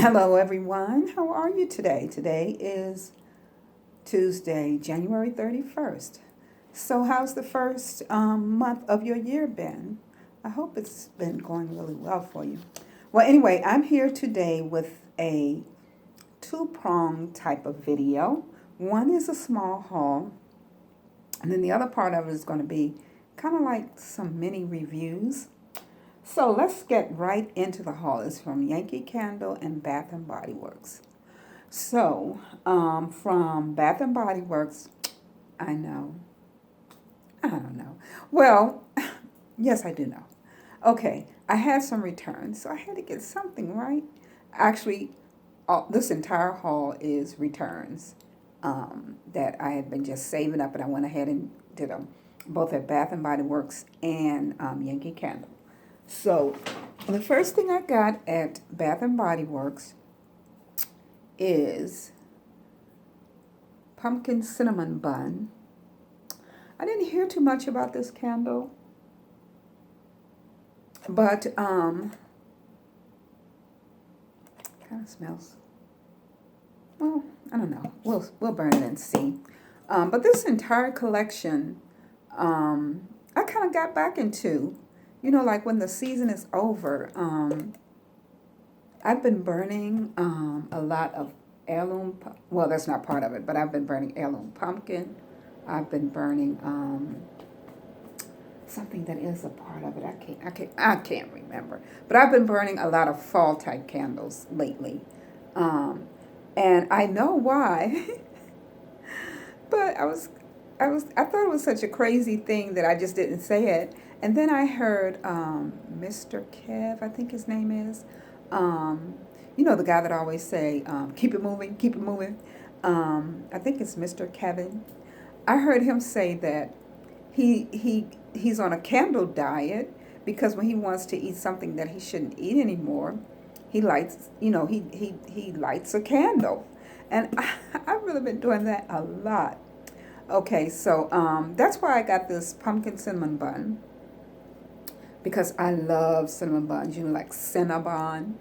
Hello, everyone. How are you today? Today is Tuesday, January 31st. So, how's the first month of your year been? I hope it's been going really well for you. Well, anyway, I'm here today with a two-pronged type of video. One is a small haul, and then the other part of it is going to be kind of like some mini reviews. So let's get right into the haul. It's from Yankee Candle and Bath and Body Works. So from Bath and Body Works, I know, I don't know. Well, yes, I do know. Okay, I had some returns, so I had to get something right. Actually, this entire haul is returns that I had been just saving up, and I went ahead and did them both at Bath and Body Works and Yankee Candle. So, the first thing I got at Bath and Body Works is pumpkin cinnamon bun. I didn't hear too much about this candle, but kind of smells. Well, I don't know. We'll burn it and see. But this entire collection, I kind of got back into. You know, like when the season is over, I've been burning a lot of heirloom. Well, that's not part of it, but I've been burning heirloom pumpkin. I've been burning something that is a part of it. I can't remember. But I've been burning a lot of fall type candles lately, and I know why. But I thought it was such a crazy thing that I just didn't say it. And then I heard Mr. Kev, I think his name is. You know, the guy that always say, keep it moving, keep it moving. I think it's Mr. Kevin. I heard him say that he's on a candle diet because when he wants to eat something that he shouldn't eat anymore, he lights, he lights a candle. And I've really been doing that a lot. Okay, so that's why I got this pumpkin cinnamon bun. Because I love cinnamon buns, like Cinnabon.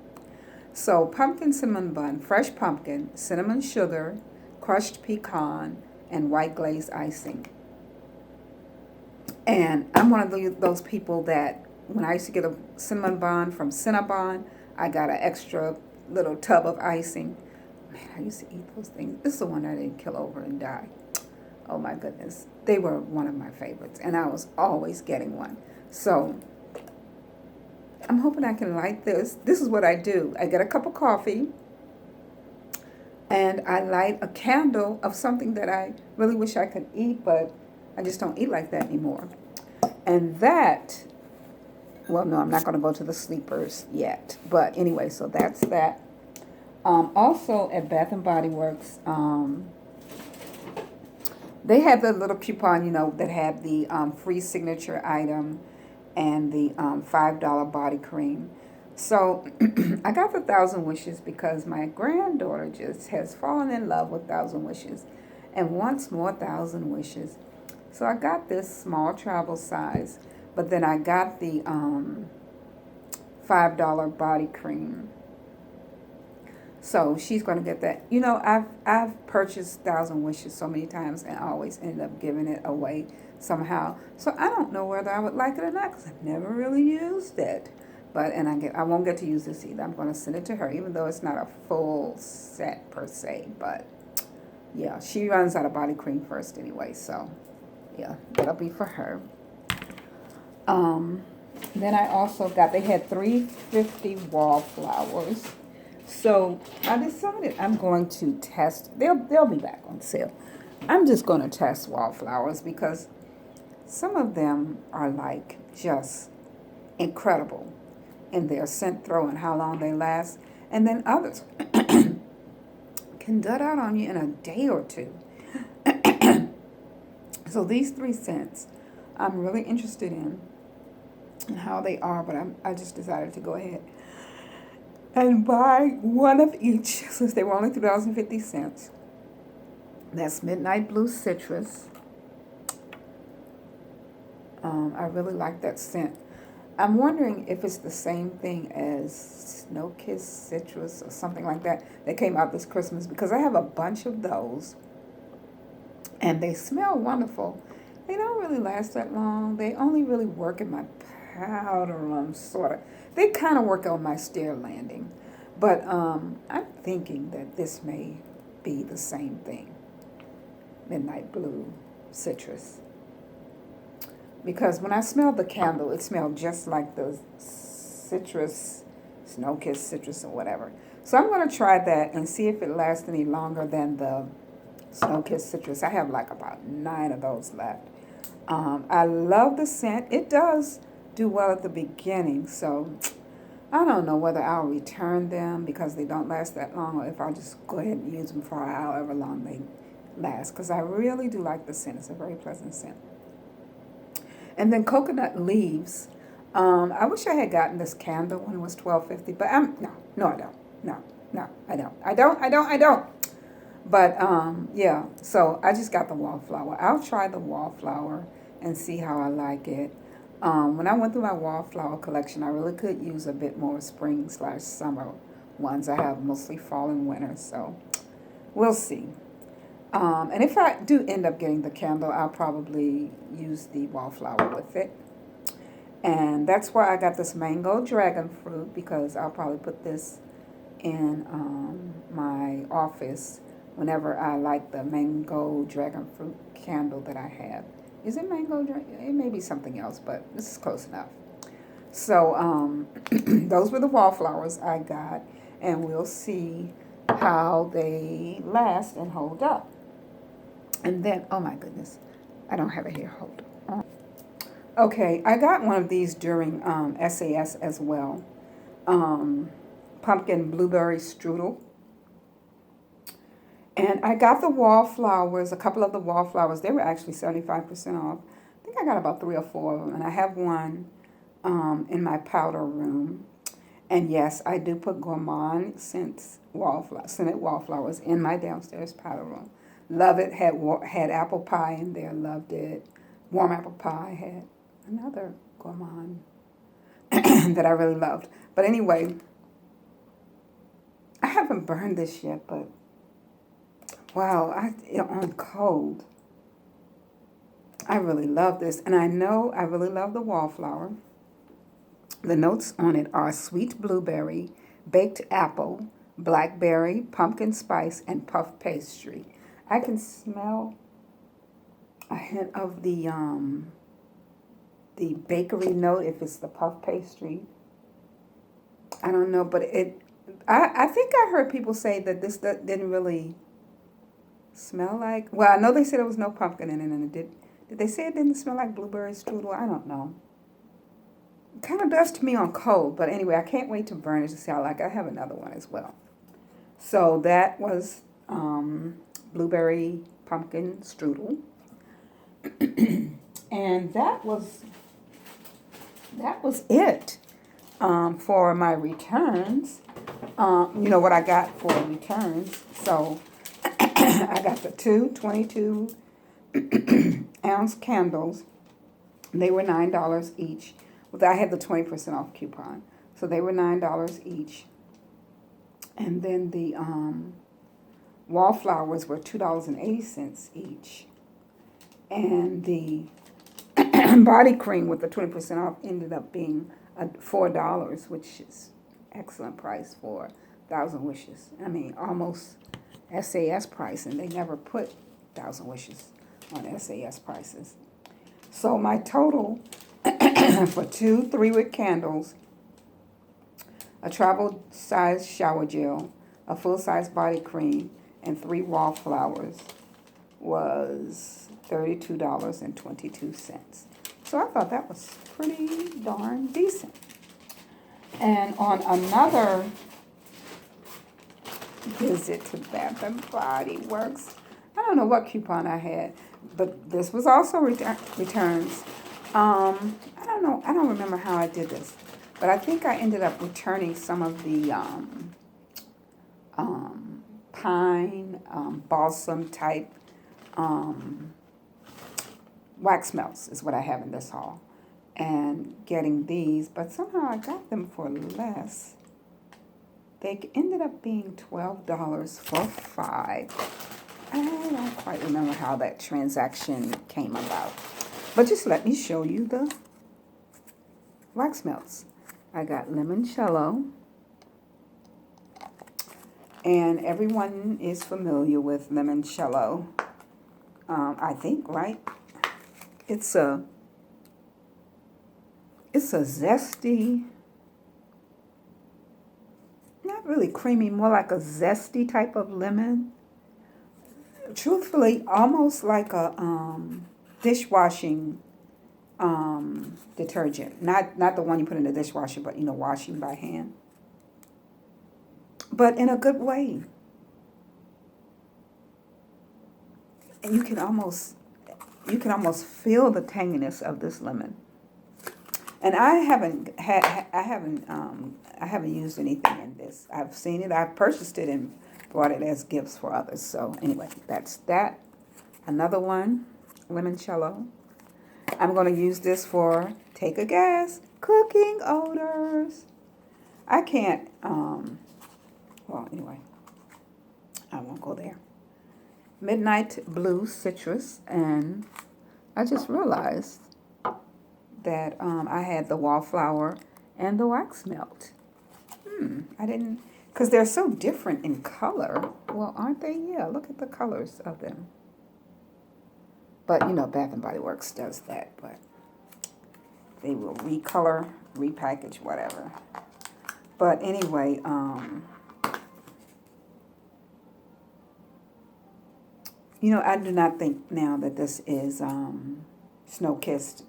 So pumpkin cinnamon bun, fresh pumpkin, cinnamon sugar, crushed pecan, and white glazed icing. And I'm one of those people that when I used to get a cinnamon bun from Cinnabon, I got an extra little tub of icing. Man, I used to eat those things. This is the one I didn't kill over and die. Oh my goodness. They were one of my favorites, and I was always getting one. So I'm hoping I can light this. This is what I do. I get a cup of coffee, and I light a candle of something that I really wish I could eat, but I just don't eat like that anymore. And that, well, no, I'm not going to go to the sleepers yet. But anyway, so that's that. Also at Bath and Body Works, they had the little coupon, that had the free signature item and the $5 body cream. So I got the 1,000 Wishes because my granddaughter just has fallen in love with 1,000 Wishes and wants more 1,000 Wishes. So I got this small travel size, but then I got the $5 body cream. So she's going to get that. I've purchased 1,000 Wishes so many times and always ended up giving it away somehow. So I don't know whether I would like it or not because I've never really used it. But I won't get to use this either. I'm going to send it to her, even though it's not a full set per se. But yeah, she runs out of body cream first anyway. So yeah, that'll be for her. Then I also they had 350 wallflowers. So I decided I'm going to test. They'll be back on sale. I'm just going to test wallflowers because some of them are like just incredible in their scent throw and how long they last. And then others can dud out on you in a day or two. So these 3 scents I'm really interested in and how they are, but I just decided to go ahead and buy one of each since they were only $2.50. That's Midnight Blue Citrus. I really like that scent. I'm wondering if it's the same thing as Snow Kiss Citrus or something like that that came out this Christmas, because I have a bunch of those and they smell wonderful. They don't really last that long. They only really work in my powder room, sort of. They kind of work on my stair landing. But I'm thinking that this may be the same thing, Midnight Blue Citrus. Because when I smelled the candle, it smelled just like the citrus, Snow Kiss Citrus or whatever. So I'm going to try that and see if it lasts any longer than the Snow Kiss Citrus. I have like about 9 of those left. I love the scent. It does do well at the beginning, so I don't know whether I'll return them because they don't last that long, or if I'll just go ahead and use them for however long they last, because I really do like the scent. It's a very pleasant scent. And then coconut leaves. I wish I had gotten this candle when it was $12.50, but no, I don't. No, I don't. But yeah, so I just got the wallflower. I'll try the wallflower and see how I like it. When I went through my wallflower collection, I really could use a bit more spring/summer ones. I have mostly fall and winter, so we'll see. And if I do end up getting the candle, I'll probably use the wallflower with it. And that's why I got this mango dragon fruit, because I'll probably put this in my office whenever I like the mango dragon fruit candle that I have. Is it mango dragon? It may be something else, but this is close enough. So those were the wallflowers I got, and we'll see how they last and hold up. And then, oh my goodness, I don't have it here. Hold on. Okay, I got one of these during SAS as well. Pumpkin blueberry strudel. And I got the wallflowers, a couple of the wallflowers. They were actually 75% off. I think I got about 3 or 4 of them. And I have one in my powder room. And yes, I do put gourmand scented wallflowers in my downstairs powder room. Love it. Had apple pie in there. Loved it. Warm apple pie. Had another gourmand that I really loved. But anyway, I haven't burned this yet, but wow, on cold. I really love this. And I know I really love the wallflower. The notes on it are sweet blueberry, baked apple, blackberry, pumpkin spice, and puff pastry. I can smell a hint of the bakery note if it's the puff pastry. I don't know, but I think I heard people say that this didn't really smell like, well, I know they said there was no pumpkin in it, and did they say it didn't smell like blueberry strudel? I don't know. It kind of does to me on cold, but anyway, I can't wait to burn it to see how I like it. I have another one as well. So that was blueberry pumpkin strudel. And that was it for my returns. You know what I got for returns. So I got the 22 ounce candles. They were $9 each. Well, I had the 20% off coupon. So they were $9 each. And then the wallflowers were $2.80 each. And the body cream with the 20% off ended up being $4, which is excellent price for 1,000 Wishes. I mean, almost SAS price, and they never put 1,000 Wishes on SAS prices. So my total for 2 3-wick candles, a travel size shower gel, a full size body cream, and 3 wallflowers was $32.22. So I thought that was pretty darn decent. And on another visit to Bath and Body Works, I don't know what coupon I had, but this was also returns. I don't know. I don't remember how I did this, but I think I ended up returning some of the pine balsam type wax melts is what I have in this haul. and getting these, but somehow I got them for less. They ended up being $12 for 5. I don't quite remember how that transaction came about. But just let me show you the wax melts. I got limoncello. And everyone is familiar with limoncello. I think, right? It's a zesty, not really creamy, more like a zesty type of lemon. Truthfully, almost like a dishwashing detergent. Not the one you put in the dishwasher, but washing by hand. But in a good way. And you can almost feel the tanginess of this lemon. And I haven't used anything in this. I've seen it, I've purchased it and bought it as gifts for others. So anyway, that's that. Another one, limoncello. I'm going to use this for, take a guess, cooking odors. I can't, well, anyway, I won't go there. Midnight Blue Citrus, and I just realized that I had the wallflower and the wax melt. I didn't, because they're so different in color. Well, aren't they? Yeah, look at the colors of them. But, Bath and Body Works does that, but they will recolor, repackage, whatever. But anyway, I do not think now that this is snow-kissed,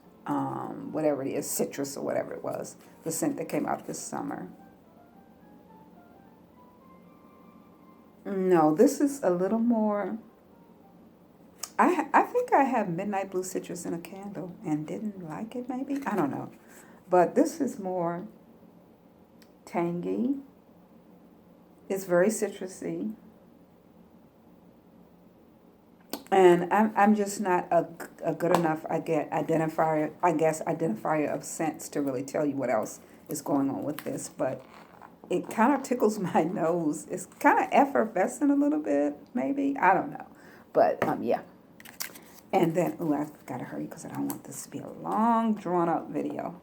whatever it is, citrus or whatever it was, the scent that came out this summer. No, this is a little more, I think I have Midnight Blue Citrus in a candle and didn't like it maybe. I don't know. But this is more tangy. It's very citrusy. And I'm just not a good enough, identifier of scents to really tell you what else is going on with this. But it kind of tickles my nose. It's kind of effervescent a little bit, maybe. I don't know. But, yeah. And then, I've got to hurry because I don't want this to be a long, drawn-out video.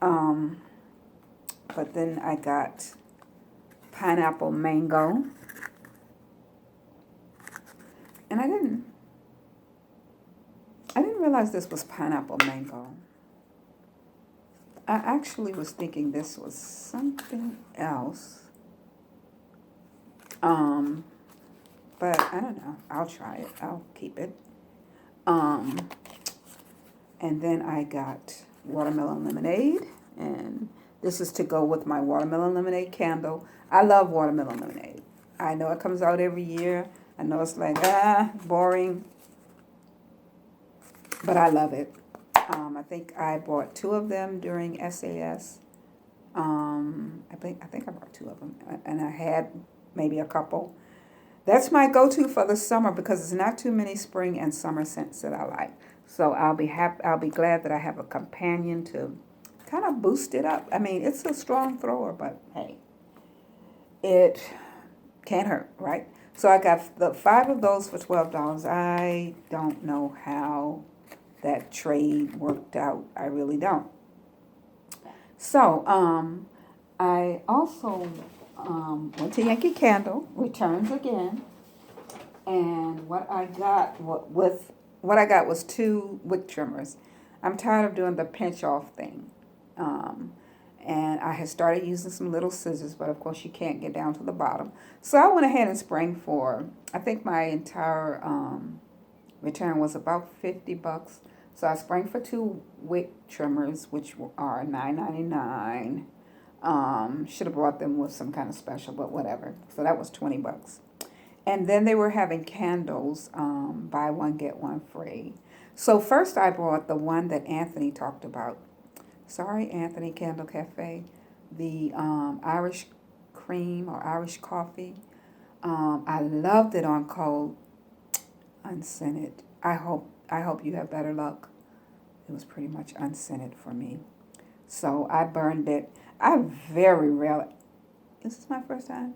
But then I got pineapple mango. And I didn't realize this was pineapple mango. I actually was thinking this was something else. But I don't know. I'll try it. I'll keep it. And then I got watermelon lemonade, and this is to go with my watermelon lemonade candle. I love watermelon lemonade. I know it comes out every year. I know it's like, boring, but I love it. I think I bought 2 of them during SAS. I think I bought 2 of them, and I had maybe a couple. That's my go-to for the summer because there's not too many spring and summer scents that I like. So I'll be glad that I have a companion to kind of boost it up. I mean, it's a strong thrower, but hey, it can't hurt, right? So I got the 5 of those for $12. I don't know how that trade worked out. I really don't. So I also went to Yankee Candle, returns again, and what I got was 2 wick trimmers. I'm tired of doing the pinch off thing. And I had started using some little scissors, but of course you can't get down to the bottom. So I went ahead and sprang for, I think my entire return was about $50. So I sprang for 2 wick trimmers, which are $9.99. Should have brought them with some kind of special, but whatever. So that was $20. And then they were having candles, buy one, get one free. So first I bought the one that Anthony talked about. Sorry, Anthony Candle Cafe. The Irish cream or Irish coffee. I loved it on cold, unscented. I hope you have better luck It was pretty much unscented for me. So I burned it. I very rarely, is this my first time?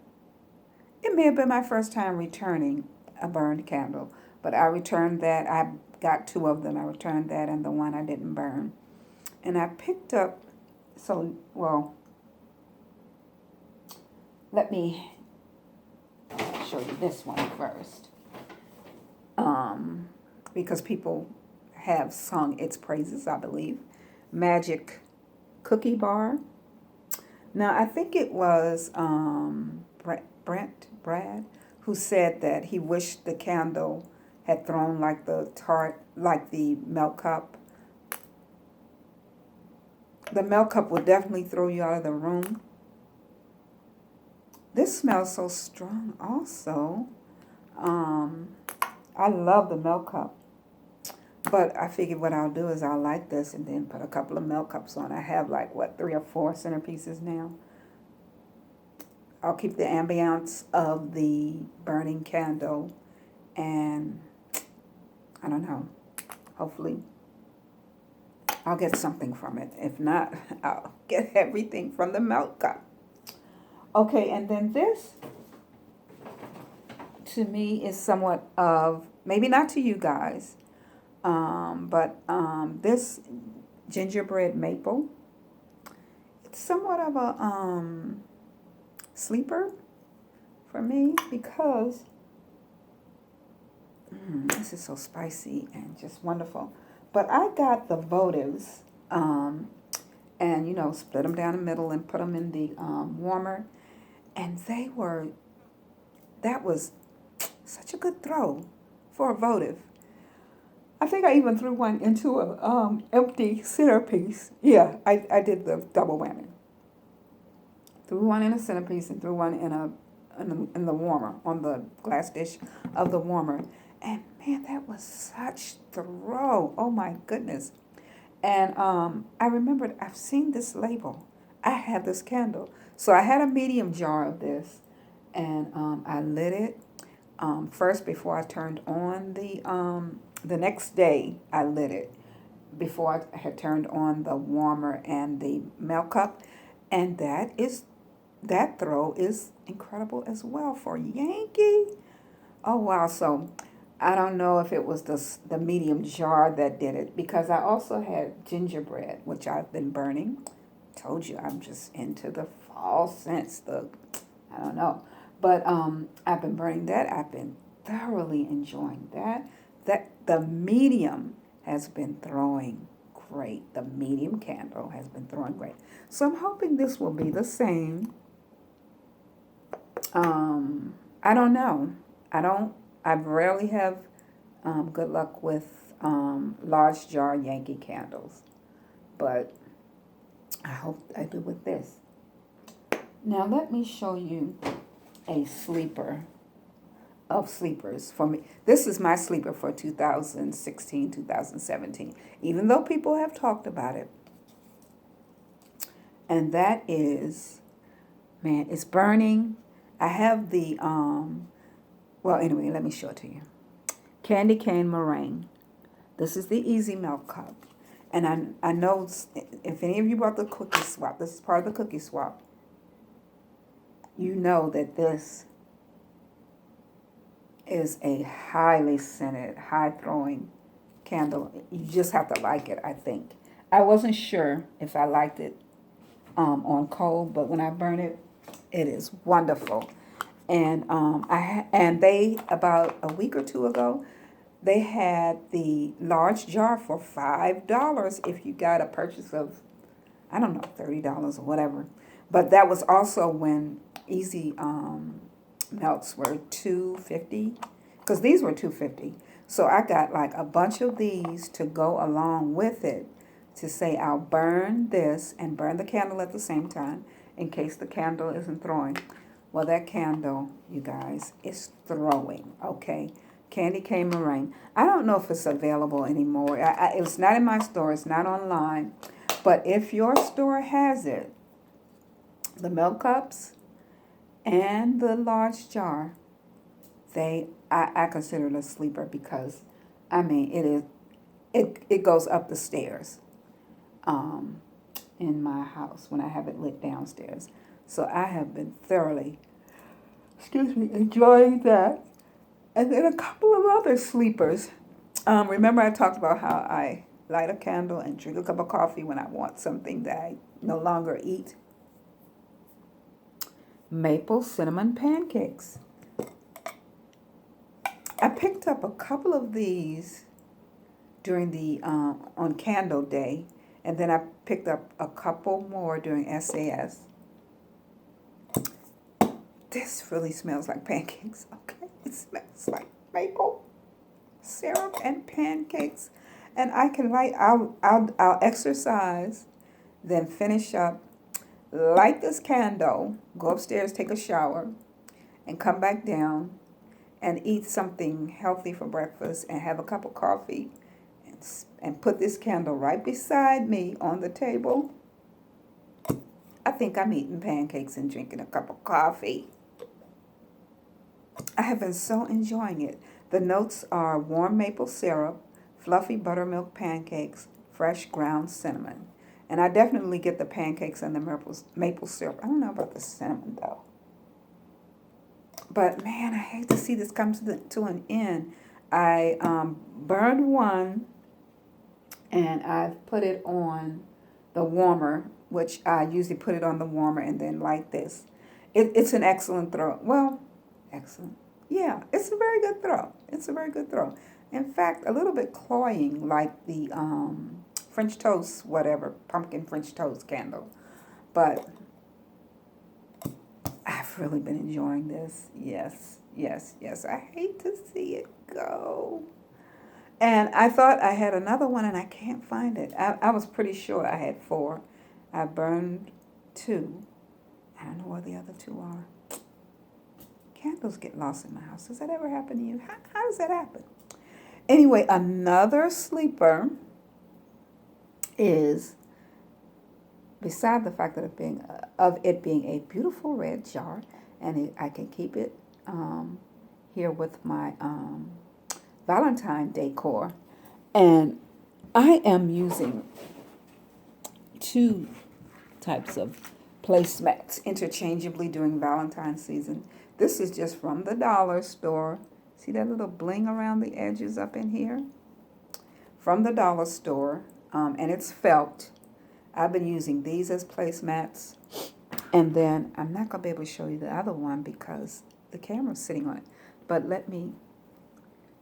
It may have been my first time returning a burned candle, but I returned that. I got two of them. I returned that and the one I didn't burn. And I picked up, well, let me show you this one first. Because people have sung its praises, I believe. Magic Cookie Bar. Now, I think it was Brad, who said that he wished the candle had thrown like the milk cup. The milk cup will definitely throw you out of the room. This smells so strong also. I love the milk cup. But I figured what I'll do is I'll light this and then put a couple of milk cups on. I have like, 3 or 4 centerpieces now. I'll keep the ambiance of the burning candle. And I don't know, hopefully I'll get something from it. If not, I'll get everything from the milk cup. Okay, and then this, to me, is somewhat of, maybe not to you guys, but this Gingerbread Maple, it's somewhat of a sleeper for me because this is so spicy and just wonderful. But I got the votives and, split them down the middle and put them in the warmer. And that was such a good throw for a votive. I think I even threw one into an empty centerpiece. Yeah, I did the double whammy. Threw one in a centerpiece and threw one in the warmer, on the glass dish of the warmer. And man, that was such throw. Oh my goodness. And I remembered I've seen this label. I had this candle. So I had a medium jar of this, and I lit it first before I turned on the next day I lit it before I had turned on the warmer and the milk cup. And that throw is incredible as well for Yankee. Oh wow, so I don't know if it was the medium jar that did it, because I also had gingerbread, which I've been burning. Told you I'm just into the fall scents. I don't know, but I've been burning that. I've been thoroughly enjoying that. The medium has been throwing great. The medium candle has been throwing great. So I'm hoping this will be the same. I don't know. I rarely have good luck with large jar Yankee candles, but I hope I do with this. Now let me show you a sleeper of sleepers for me. This is my sleeper for 2016, 2017, even though people have talked about it. And that is, man, it's burning. I have the, well, anyway, let me show it to you. Candy cane meringue. This is the easy melt cup. And I know if any of you bought the cookie swap, this is part of the cookie swap, you know that this is a highly scented, high-throwing candle. You just have to like it, I think. I wasn't sure if I liked it on cold, but when I burn it, it is wonderful. And they, about a week or two ago, they had the large jar for $5 if you got a purchase of, I don't know, $30 or whatever. But that was also when easy melts were $2.50, because these were $2.50. So I got like a bunch of these to go along with it, to say I'll burn this and burn the candle at the same time in case the candle isn't throwing. Well, that candle, you guys, is throwing, okay? Candy cane meringue. I don't know if it's available anymore. It's not in my store. It's not online. But if your store has it, the milk cups and the large jar, I consider it a sleeper because, I mean, it goes up the stairs in my house when I have it lit downstairs. So I have been thoroughly, enjoying that. And then a couple of other sleepers. Remember I talked about how I light a candle and drink a cup of coffee when I want something that I no longer eat? Maple cinnamon pancakes. I picked up a couple of these during the on Candle Day, and then I picked up a couple more during SAS. This really smells like pancakes. Okay, it smells like maple syrup and pancakes, and I can light. I'll exercise, then finish up, light this candle, go upstairs, take a shower, and come back down and eat something healthy for breakfast and have a cup of coffee and put this candle right beside me on the table. I think I'm eating pancakes and drinking a cup of coffee. I have been so enjoying it. The notes are warm maple syrup, fluffy buttermilk pancakes, fresh ground cinnamon. And I definitely get the pancakes and the maple syrup. I don't know about the cinnamon though. But man, I hate to see this come to an end. I burned one and I've put it on the warmer, which I usually put it on the warmer and then light this. It's an excellent throw. Well, excellent. Yeah, it's a very good throw. It's a very good throw. In fact, a little bit cloying like the French toast, whatever, pumpkin French toast candle. But I've really been enjoying this. Yes, yes, yes. I hate to see it go. And I thought I had another one and I can't find it. I was pretty sure I had 4. I burned 2. I don't know where the other 2 are. Candles get lost in my house. Does that ever happen to you? How does that happen? Anyway, another sleeper is, beside the fact that it being a beautiful red jar, and I can keep it here with my Valentine decor, and I am using 2 types of placemats interchangeably during Valentine's season. This is just from the dollar store. See that little bling around the edges up in here? From the dollar store, and it's felt. I've been using these as placemats, and then I'm not going to be able to show you the other one because the camera's sitting on it, but let me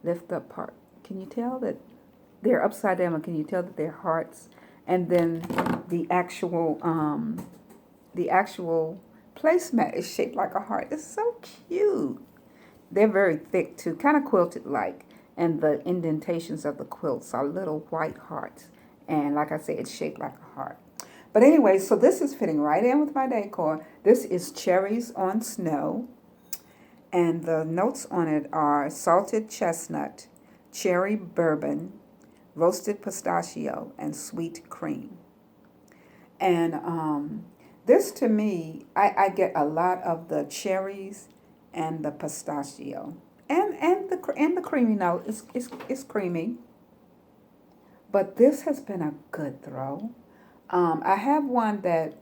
lift up part. Can you tell that they're upside down, or can you tell that they're hearts? And then the actual placemat is shaped like a heart. It's so cute. They're very thick too, kind of quilted like, and the indentations of the quilts are little white hearts. And like I say, it's shaped like a heart. But anyway, so this is fitting right in with my decor. This is cherries on snow. And the notes on it are salted chestnut, cherry bourbon, roasted pistachio, and sweet cream. And this to me, I get a lot of the cherries and the pistachio. And the creamy note. It's creamy. But this has been a good throw. I have one that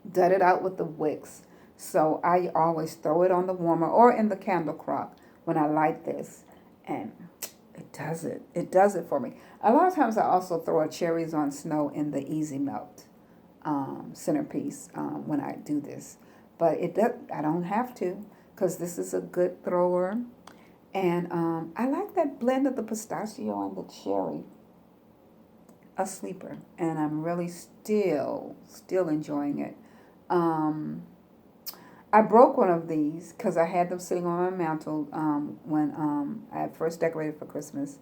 dudded out with the wicks. So I always throw it on the warmer or in the candle crock when I light this. And it does it. It does it for me. A lot of times I also throw a cherries on snow in the easy melt centerpiece when I do this. But I don't have to because this is a good thrower. And I like that blend of the pistachio and the cherry. A sleeper. And I'm really still enjoying it. I broke one of these because I had them sitting on my mantle when I had first decorated for Christmas.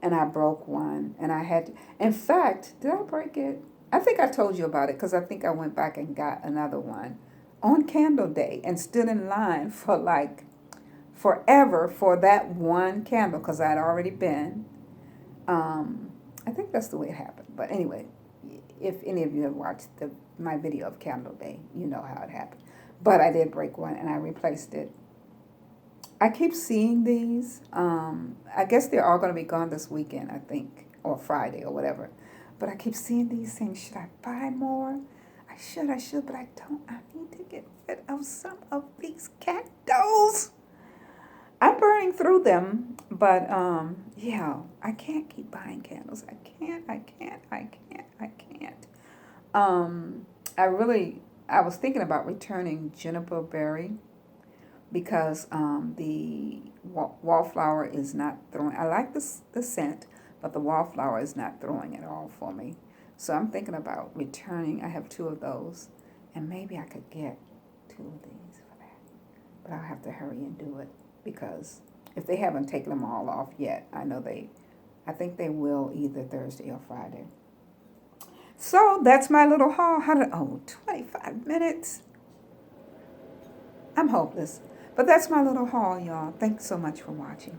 And I broke one. And I had to, in fact, did I break it? I think I told you about it because I think I went back and got another one on Candle Day and stood in line for like forever for that one candle because I had already been. I think that's the way it happened. But anyway, if any of you have watched my video of Candle Day, you know how it happened. But I did break one and I replaced it I keep seeing these. I guess they're all going to be gone this weekend, I think, or Friday or whatever. But I keep seeing these things. Should I buy more? I should, but I don't. I need to get rid of some of these candles. I'm burning through them, but yeah, I can't keep buying candles. I can't. Um, I really, I was thinking about returning Juniper Berry because the wallflower is not throwing. I like the scent, but the wallflower is not throwing at all for me. So I'm thinking about returning. I have two of those, and maybe I could get two of these for that. But I'll have to hurry and do it because if they haven't taken them all off yet, I know they. I think they will either Thursday or Friday. So that's my little haul. 25 minutes. I'm hopeless. But that's my little haul, y'all. Thanks so much for watching.